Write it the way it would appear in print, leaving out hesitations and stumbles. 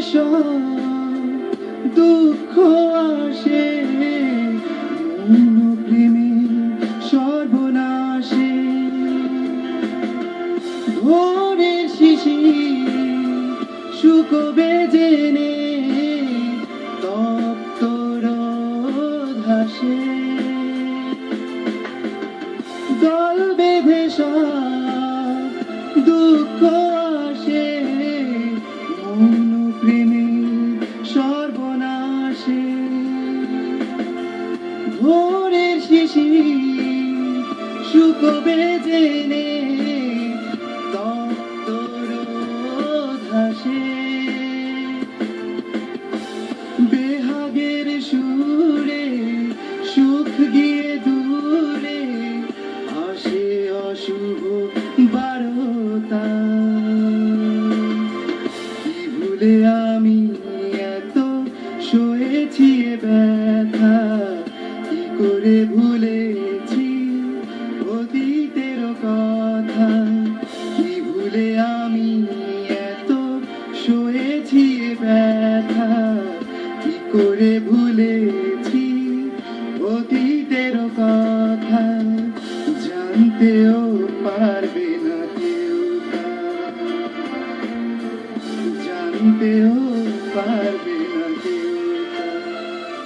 সব দুঃখ আসে মৌন প্রেমে সর্বনাশে। ভোরের শিশির শুকোবে জেনে তপ্ত রোদ হাসে। দল বেঁধে সব দুঃখ আসে মৌন প্রেমে সর্বনাশে। ভোরের শিশির শুকোবে জেনে তপ্ত রোদ হাসে। বেহাগের সুরে সুখ গিয়ে দূরে আসে অশুভ বারতা। কি ভুলে আমি এত সয়েছি এ ব্যথা, কি করে ভুলেছি অতীতের কথা। কি ভুলে আমি এত সয়েছি এ ব্যথা, কি করে ভুলেছি অতীতের কথা। জানতেও পারতাম